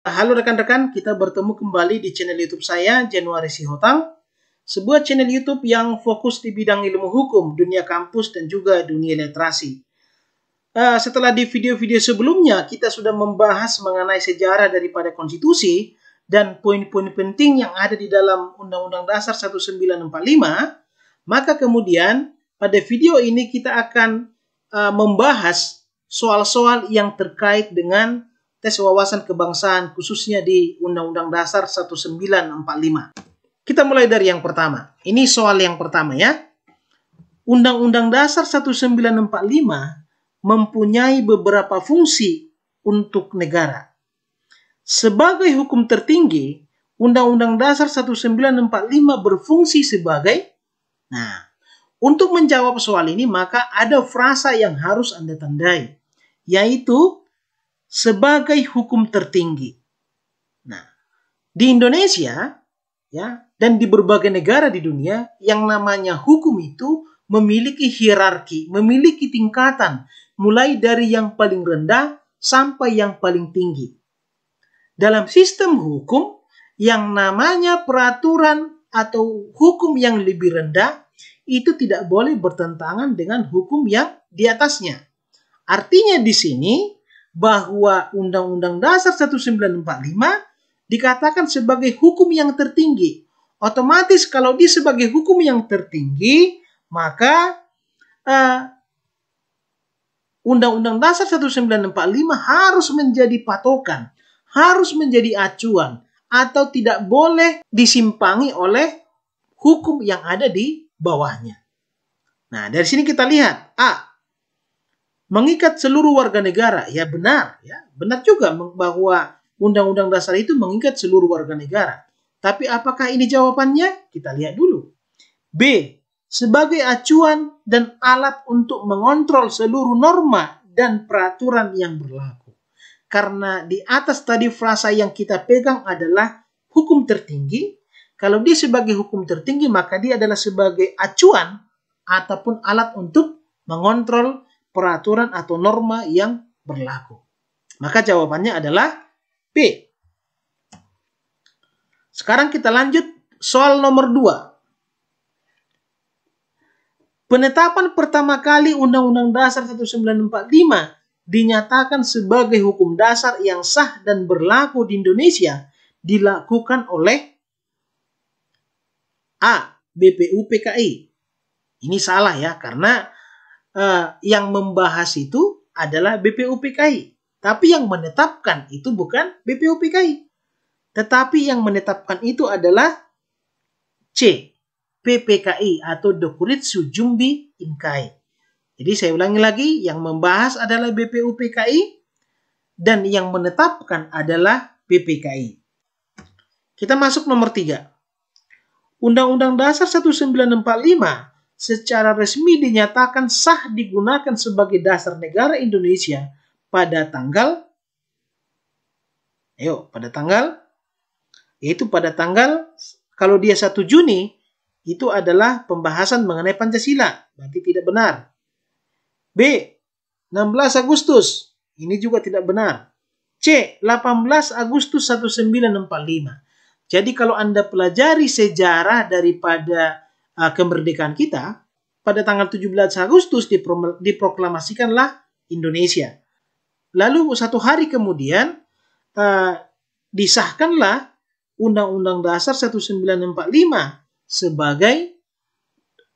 Halo rekan-rekan, kita bertemu kembali di channel YouTube saya, Januari Sihotang. Sebuah channel YouTube yang fokus di bidang ilmu hukum, dunia kampus, dan juga dunia literasi. Setelah di video-video sebelumnya, kita sudah membahas mengenai sejarah daripada konstitusi dan poin-poin penting yang ada di dalam Undang-Undang Dasar 1945. Maka kemudian, pada video ini kita akan membahas soal-soal yang terkait dengan tes wawasan kebangsaan khususnya di Undang-Undang Dasar 1945. Kita mulai dari yang pertama. Ini soal yang pertama ya. Undang-Undang Dasar 1945 mempunyai beberapa fungsi untuk negara. Sebagai hukum tertinggi, Undang-Undang Dasar 1945 berfungsi sebagai. Nah, untuk menjawab soal ini maka ada frasa yang harus Anda tandai, yaitu sebagai hukum tertinggi. Nah, di Indonesia ya dan di berbagai negara di dunia yang namanya hukum itu memiliki hierarki, memiliki tingkatan mulai dari yang paling rendah sampai yang paling tinggi. Dalam sistem hukum yang namanya peraturan atau hukum yang lebih rendah itu tidak boleh bertentangan dengan hukum yang di atasnya. Artinya di sini bahwa Undang-Undang Dasar 1945 dikatakan sebagai hukum yang tertinggi. Otomatis kalau dia sebagai hukum yang tertinggi, maka Undang-Undang Dasar 1945 harus menjadi patokan, harus menjadi acuan, atau tidak boleh disimpangi oleh hukum yang ada di bawahnya. Nah, dari sini kita lihat, mengikat seluruh warga negara. Ya benar, ya. Benar juga bahwa Undang-Undang Dasar itu mengikat seluruh warga negara. Tapi apakah ini jawabannya? Kita lihat dulu. B. Sebagai acuan dan alat untuk mengontrol seluruh norma dan peraturan yang berlaku. Karena di atas tadi frasa yang kita pegang adalah hukum tertinggi. Kalau dia sebagai hukum tertinggi, maka dia adalah sebagai acuan ataupun alat untuk mengontrol peraturan atau norma yang berlaku. Maka jawabannya adalah B. Sekarang kita lanjut soal nomor 2. Penetapan pertama kali Undang-Undang Dasar 1945 dinyatakan sebagai hukum dasar yang sah dan berlaku di Indonesia dilakukan oleh A. BPUPKI. Ini salah ya, karena yang membahas itu adalah BPUPKI. Tapi yang menetapkan itu bukan BPUPKI. Tetapi yang menetapkan itu adalah C. PPKI atau Dokuritsu Jumbi Inkai. Jadi saya ulangi lagi, yang membahas adalah BPUPKI dan yang menetapkan adalah PPKI. Kita masuk nomor 3. Undang-Undang Dasar 1945 secara resmi dinyatakan sah digunakan sebagai dasar negara Indonesia pada tanggal kalau dia 1 Juni itu adalah pembahasan mengenai Pancasila, berarti tidak benar. B. 16 Agustus, ini juga tidak benar. C. 18 Agustus 1945. Jadi kalau Anda pelajari sejarah daripada kemerdekaan kita, pada tanggal 17 Agustus diproklamasikanlah Indonesia. Lalu 1 hari kemudian disahkanlah Undang-Undang Dasar 1945 sebagai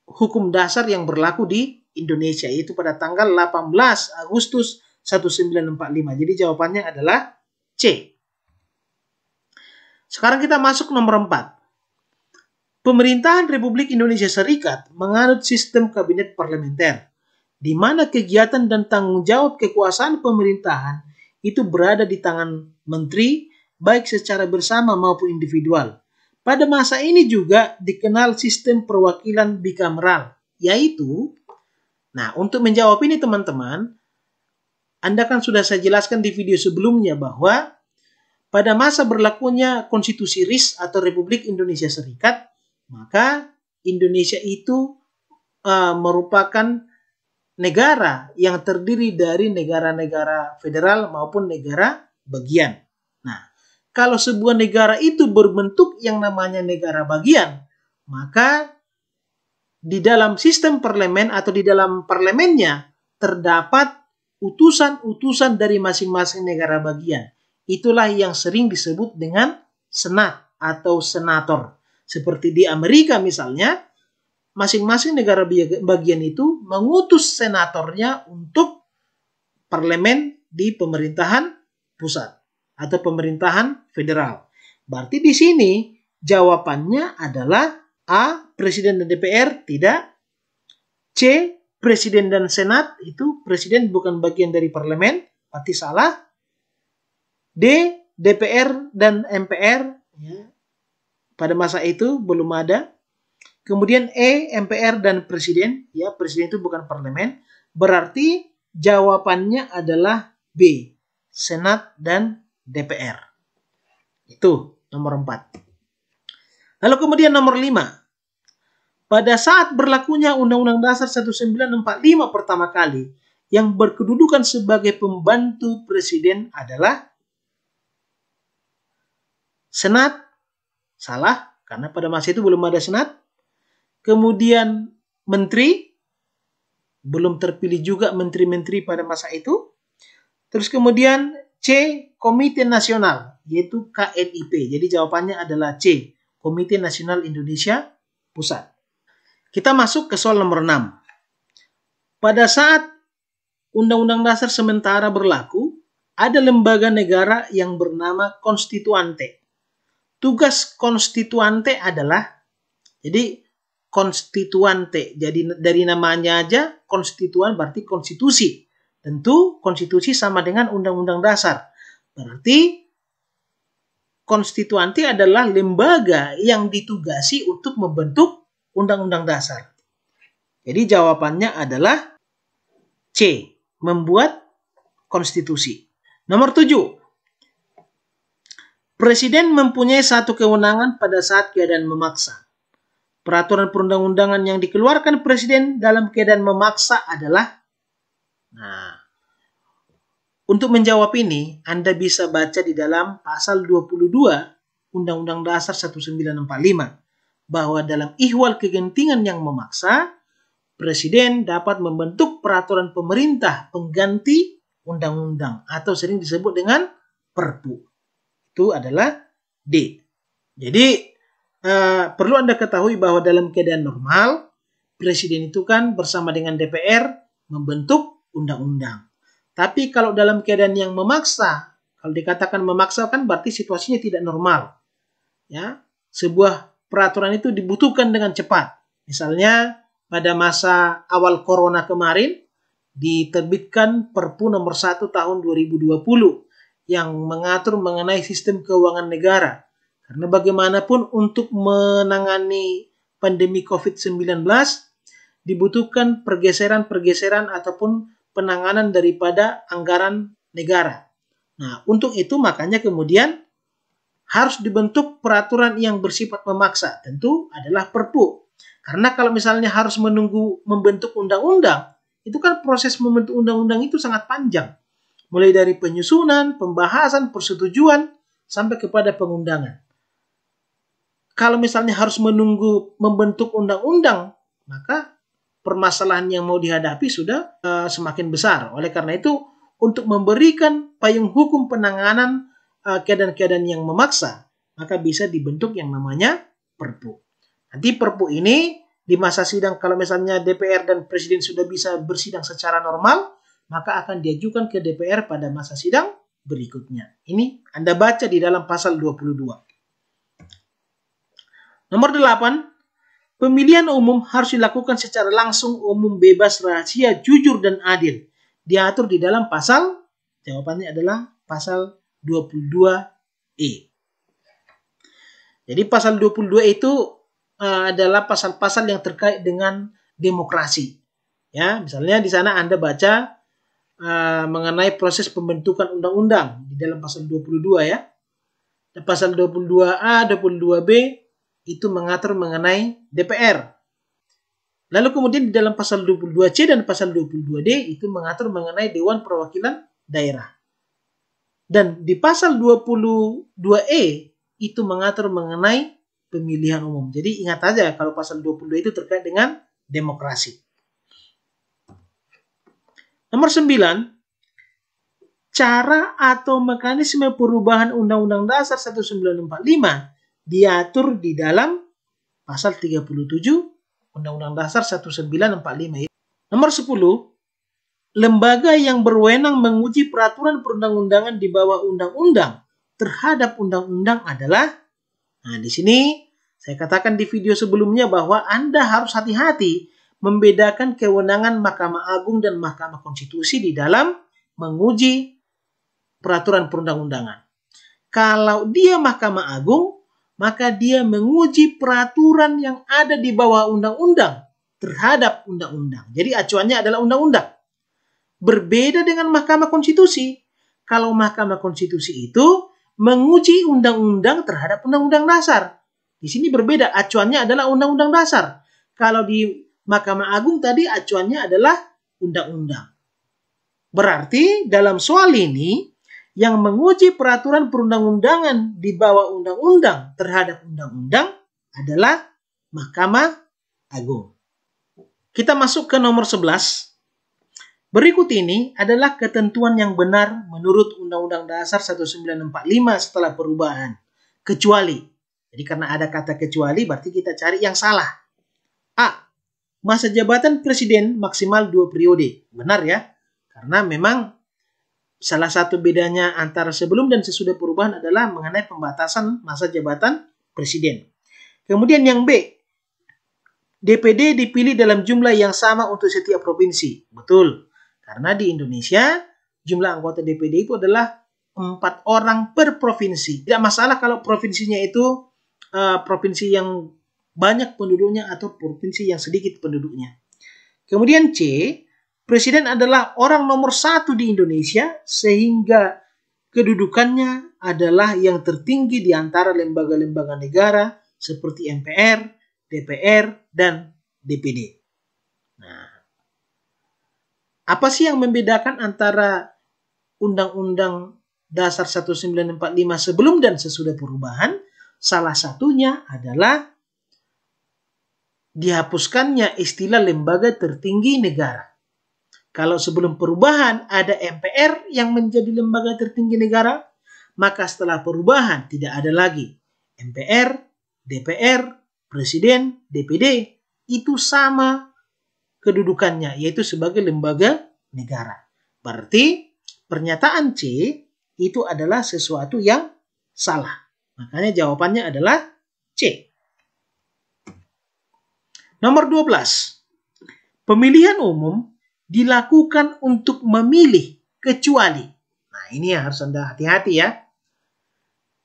hukum dasar yang berlaku di Indonesia, yaitu pada tanggal 18 Agustus 1945. Jadi jawabannya adalah C. Sekarang kita masuk nomor 4. Pemerintahan Republik Indonesia Serikat menganut sistem kabinet parlementer, di mana kegiatan dan tanggung jawab kekuasaan pemerintahan itu berada di tangan menteri, baik secara bersama maupun individual. Pada masa ini juga dikenal sistem perwakilan bikameral, yaitu, nah untuk menjawab ini teman-teman, Anda kan sudah saya jelaskan di video sebelumnya bahwa pada masa berlakunya Konstitusi RIS atau Republik Indonesia Serikat, maka Indonesia itu merupakan negara yang terdiri dari negara-negara federal maupun negara bagian. Nah, kalau sebuah negara itu berbentuk yang namanya negara bagian, maka di dalam sistem parlemen atau di dalam parlemennya terdapat utusan-utusan dari masing-masing negara bagian. Itulah yang sering disebut dengan senat atau senator. Seperti di Amerika misalnya, masing-masing negara bagian itu mengutus senatornya untuk parlemen di pemerintahan pusat atau pemerintahan federal. Berarti di sini jawabannya adalah A. Presiden dan DPR, tidak. C. Presiden dan Senat, itu presiden bukan bagian dari parlemen, berarti salah. D. DPR dan MPR, ya, pada masa itu belum ada. Kemudian E. MPR dan presiden, ya, presiden itu bukan parlemen, berarti jawabannya adalah B. Senat dan DPR. Itu nomor 4. Lalu kemudian nomor 5. Pada saat berlakunya Undang-Undang Dasar 1945 pertama kali, yang berkedudukan sebagai pembantu presiden adalah Senat. Salah, karena pada masa itu belum ada Senat. Kemudian menteri, belum terpilih juga menteri-menteri pada masa itu. Terus kemudian C. Komite Nasional, yaitu KNIP. Jadi jawabannya adalah C. Komite Nasional Indonesia Pusat. Kita masuk ke soal nomor 6. Pada saat Undang-Undang Dasar sementara berlaku, ada lembaga negara yang bernama konstituante. Tugas konstituante adalah, jadi konstituante, jadi dari namanya aja konstituan berarti konstitusi. Tentu konstitusi sama dengan Undang-Undang Dasar. Berarti konstituante adalah lembaga yang ditugasi untuk membentuk Undang-Undang Dasar. Jadi jawabannya adalah C. Membuat konstitusi. Nomor 7. Presiden mempunyai satu kewenangan pada saat keadaan memaksa. Peraturan perundang-undangan yang dikeluarkan presiden dalam keadaan memaksa adalah, untuk menjawab ini, Anda bisa baca di dalam pasal 22 Undang-Undang Dasar 1945 bahwa dalam ihwal kegentingan yang memaksa, presiden dapat membentuk peraturan pemerintah pengganti undang-undang atau sering disebut dengan Perpu. Itu adalah D. Jadi perlu Anda ketahui bahwa dalam keadaan normal, presiden itu kan bersama dengan DPR membentuk undang-undang. Tapi kalau dalam keadaan yang memaksa, kalau dikatakan memaksa kan berarti situasinya tidak normal. Ya, sebuah peraturan itu dibutuhkan dengan cepat. Misalnya pada masa awal corona kemarin diterbitkan Perpu nomor 1 tahun 2020 yang mengatur mengenai sistem keuangan negara. Karena bagaimanapun untuk menangani pandemi COVID-19 dibutuhkan pergeseran-pergeseran ataupun penanganan daripada anggaran negara. Nah, untuk itu makanya kemudian harus dibentuk peraturan yang bersifat memaksa. Tentu adalah Perpu. Karena kalau misalnya harus menunggu membentuk undang-undang, itu kan proses membentuk undang-undang itu sangat panjang. Mulai dari penyusunan, pembahasan, persetujuan, sampai kepada pengundangan. Kalau misalnya harus menunggu membentuk undang-undang, maka permasalahan yang mau dihadapi sudah semakin besar. Oleh karena itu, untuk memberikan payung hukum penanganan keadaan-keadaan yang memaksa, maka bisa dibentuk yang namanya Perpu. Nanti Perpu ini di masa sidang, kalau misalnya DPR dan Presiden sudah bisa bersidang secara normal, maka akan diajukan ke DPR pada masa sidang berikutnya. Ini Anda baca di dalam pasal 22. Nomor 8. Pemilihan umum harus dilakukan secara langsung, umum, bebas, rahasia, jujur, dan adil. Diatur di dalam pasal, jawabannya adalah pasal 22E. Jadi pasal 22 itu adalah pasal-pasal yang terkait dengan demokrasi. Ya, misalnya di sana Anda baca mengenai proses pembentukan undang-undang di dalam pasal 22 ya. Dan pasal 22A, 22B itu mengatur mengenai DPR. Lalu kemudian di dalam pasal 22C dan pasal 22D itu mengatur mengenai Dewan Perwakilan Daerah. Dan di pasal 22E itu mengatur mengenai pemilihan umum. Jadi ingat aja kalau pasal 22 itu terkait dengan demokrasi. Nomor 9, cara atau mekanisme perubahan Undang-Undang Dasar 1945 diatur di dalam pasal 37 Undang-Undang Dasar 1945. Nomor 10, lembaga yang berwenang menguji peraturan perundang-undangan di bawah undang-undang terhadap undang-undang adalah, nah di sini saya katakan di video sebelumnya bahwa Anda harus hati-hati membedakan kewenangan Mahkamah Agung dan Mahkamah Konstitusi di dalam menguji peraturan perundang-undangan. Kalau dia Mahkamah Agung, maka dia menguji peraturan yang ada di bawah undang-undang terhadap undang-undang. Jadi acuannya adalah undang-undang. Berbeda dengan Mahkamah Konstitusi. Kalau Mahkamah Konstitusi itu menguji undang-undang terhadap undang-undang dasar. Di sini berbeda, acuannya adalah undang-undang dasar. Kalau di Mahkamah Agung tadi acuannya adalah undang-undang. Berarti dalam soal ini yang menguji peraturan perundang-undangan di bawah undang-undang terhadap undang-undang adalah Mahkamah Agung. Kita masuk ke nomor 11. Berikut ini adalah ketentuan yang benar menurut Undang-Undang Dasar 1945 setelah perubahan. Kecuali. Jadi karena ada kata kecuali berarti kita cari yang salah. A. Masa jabatan presiden maksimal 2 periode. Benar ya? Karena memang salah satu bedanya antara sebelum dan sesudah perubahan adalah mengenai pembatasan masa jabatan presiden. Kemudian yang B. DPD dipilih dalam jumlah yang sama untuk setiap provinsi. Betul. Karena di Indonesia jumlah anggota DPD itu adalah 4 orang per provinsi. Tidak masalah kalau provinsinya itu provinsi yang banyak penduduknya atau provinsi yang sedikit penduduknya. Kemudian C, presiden adalah orang nomor 1 di Indonesia sehingga kedudukannya adalah yang tertinggi di antara lembaga-lembaga negara seperti MPR, DPR, dan DPD. Nah, apa sih yang membedakan antara Undang-Undang Dasar 1945 sebelum dan sesudah perubahan? Salah satunya adalah dihapuskannya istilah lembaga tertinggi negara. Kalau sebelum perubahan ada MPR yang menjadi lembaga tertinggi negara, maka setelah perubahan tidak ada lagi MPR, DPR, Presiden, DPD. Itu sama kedudukannya, yaitu sebagai lembaga negara. Berarti pernyataan C itu adalah sesuatu yang salah. Makanya jawabannya adalah C. Nomor 12. Pemilihan umum dilakukan untuk memilih kecuali. Nah, ini yang harus Anda hati-hati ya.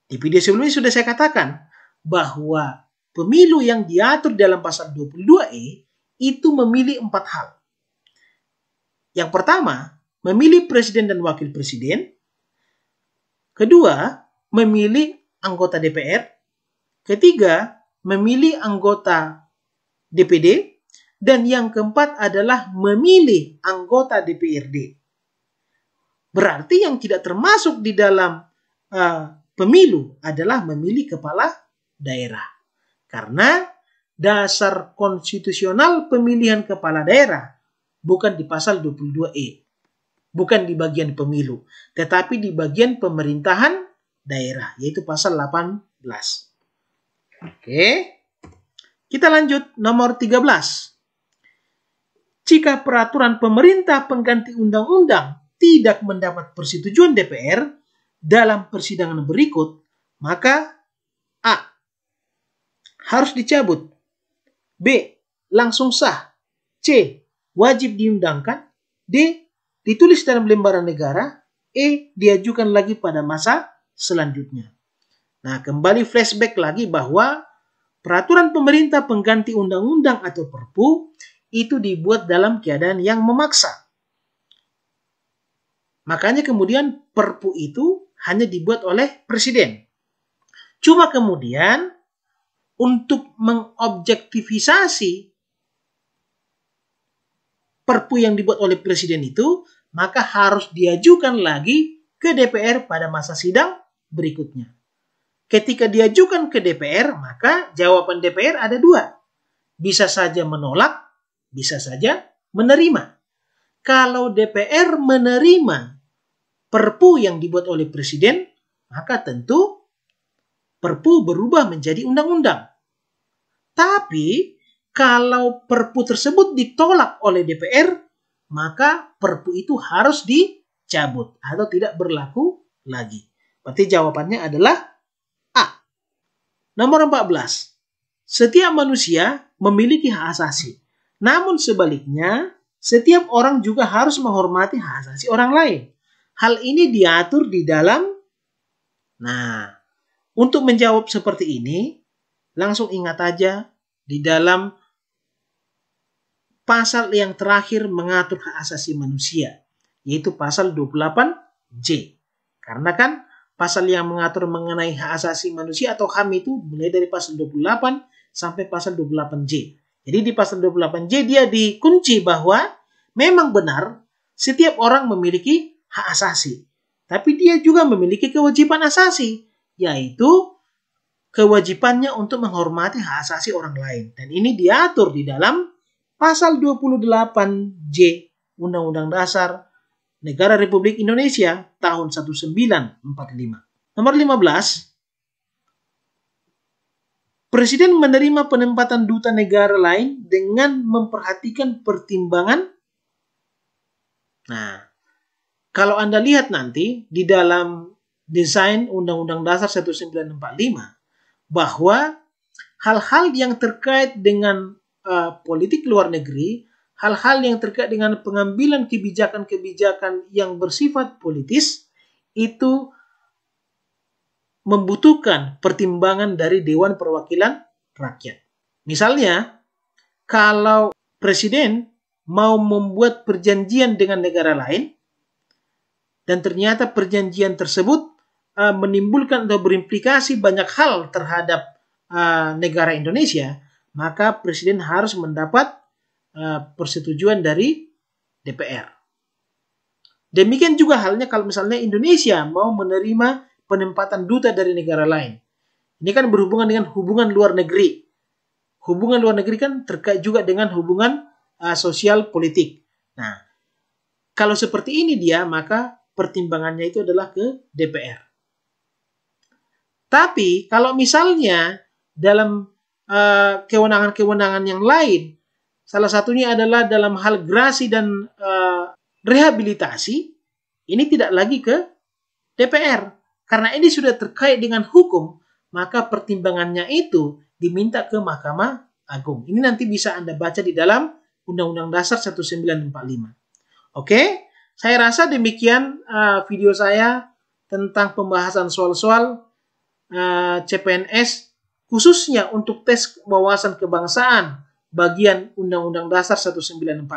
Di video sebelumnya sudah saya katakan bahwa pemilu yang diatur dalam pasal 22E itu memilih 4 hal. Yang pertama, memilih presiden dan wakil presiden. Kedua, memilih anggota DPR. Ketiga, memilih anggota DPD. Dan yang keempat adalah memilih anggota DPRD. Berarti yang tidak termasuk di dalam pemilu adalah memilih kepala daerah. Karena dasar konstitusional pemilihan kepala daerah bukan di pasal 22E. Bukan di bagian pemilu. Tetapi di bagian pemerintahan daerah. Yaitu pasal 18. Oke. Kita lanjut nomor 13. Jika peraturan pemerintah pengganti undang-undang tidak mendapat persetujuan DPR dalam persidangan berikut, maka A. Harus dicabut. B. Langsung sah. C. Wajib diundangkan. D. Ditulis dalam lembaran negara. E. Diajukan lagi pada masa selanjutnya. Nah, kembali flashback lagi bahwa peraturan pemerintah pengganti undang-undang atau Perpu itu dibuat dalam keadaan yang memaksa. Makanya kemudian Perpu itu hanya dibuat oleh presiden. Cuma kemudian untuk mengobjektivisasi Perpu yang dibuat oleh presiden itu, maka harus diajukan lagi ke DPR pada masa sidang berikutnya. Ketika diajukan ke DPR, maka jawaban DPR ada dua. Bisa saja menolak, bisa saja menerima. Kalau DPR menerima Perpu yang dibuat oleh Presiden, maka tentu Perpu berubah menjadi undang-undang. Tapi kalau Perpu tersebut ditolak oleh DPR, maka Perpu itu harus dicabut atau tidak berlaku lagi. Berarti jawabannya adalah A. Nomor 14. Setiap manusia memiliki hak asasi. Namun sebaliknya, setiap orang juga harus menghormati hak asasi orang lain. Hal ini diatur di dalam. Nah, untuk menjawab seperti ini, langsung ingat aja di dalam pasal yang terakhir mengatur hak asasi manusia, yaitu pasal 28J. Karena kan pasal yang mengatur mengenai hak asasi manusia atau HAM itu mulai dari pasal 28 sampai pasal 28J. Jadi di pasal 28J dia dikunci bahwa memang benar setiap orang memiliki hak asasi. Tapi dia juga memiliki kewajiban asasi, yaitu kewajibannya untuk menghormati hak asasi orang lain. Dan ini diatur di dalam pasal 28J Undang-Undang Dasar Negara Republik Indonesia tahun 1945. Nomor 15. Presiden menerima penempatan duta negara lain dengan memperhatikan pertimbangan. Nah, kalau Anda lihat nanti di dalam desain Undang-Undang Dasar 1945 bahwa hal-hal yang terkait dengan politik luar negeri, hal-hal yang terkait dengan pengambilan kebijakan-kebijakan yang bersifat politis itu membutuhkan pertimbangan dari Dewan Perwakilan Rakyat. Misalnya, kalau Presiden mau membuat perjanjian dengan negara lain, dan ternyata perjanjian tersebut menimbulkan atau berimplikasi banyak hal terhadap negara Indonesia, maka Presiden harus mendapat persetujuan dari DPR. Demikian juga halnya kalau misalnya Indonesia mau menerima penempatan duta dari negara lain. Ini kan berhubungan dengan hubungan luar negeri. Hubungan luar negeri kan terkait juga dengan hubungan sosial politik. Nah, kalau seperti ini dia, maka pertimbangannya itu adalah ke DPR. Tapi kalau misalnya dalam kewenangan-kewenangan yang lain, salah satunya adalah dalam hal grasi dan rehabilitasi, ini tidak lagi ke DPR. Karena ini sudah terkait dengan hukum, maka pertimbangannya itu diminta ke Mahkamah Agung. Ini nanti bisa Anda baca di dalam Undang-Undang Dasar 1945. Oke, saya rasa demikian video saya tentang pembahasan soal-soal CPNS, khususnya untuk tes wawasan kebangsaan bagian Undang-Undang Dasar 1945.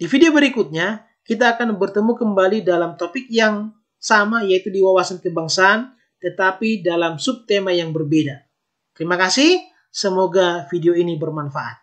Di video berikutnya, kita akan bertemu kembali dalam topik yang sama, yaitu di wawasan kebangsaan, tetapi dalam subtema yang berbeda. Terima kasih, semoga video ini bermanfaat.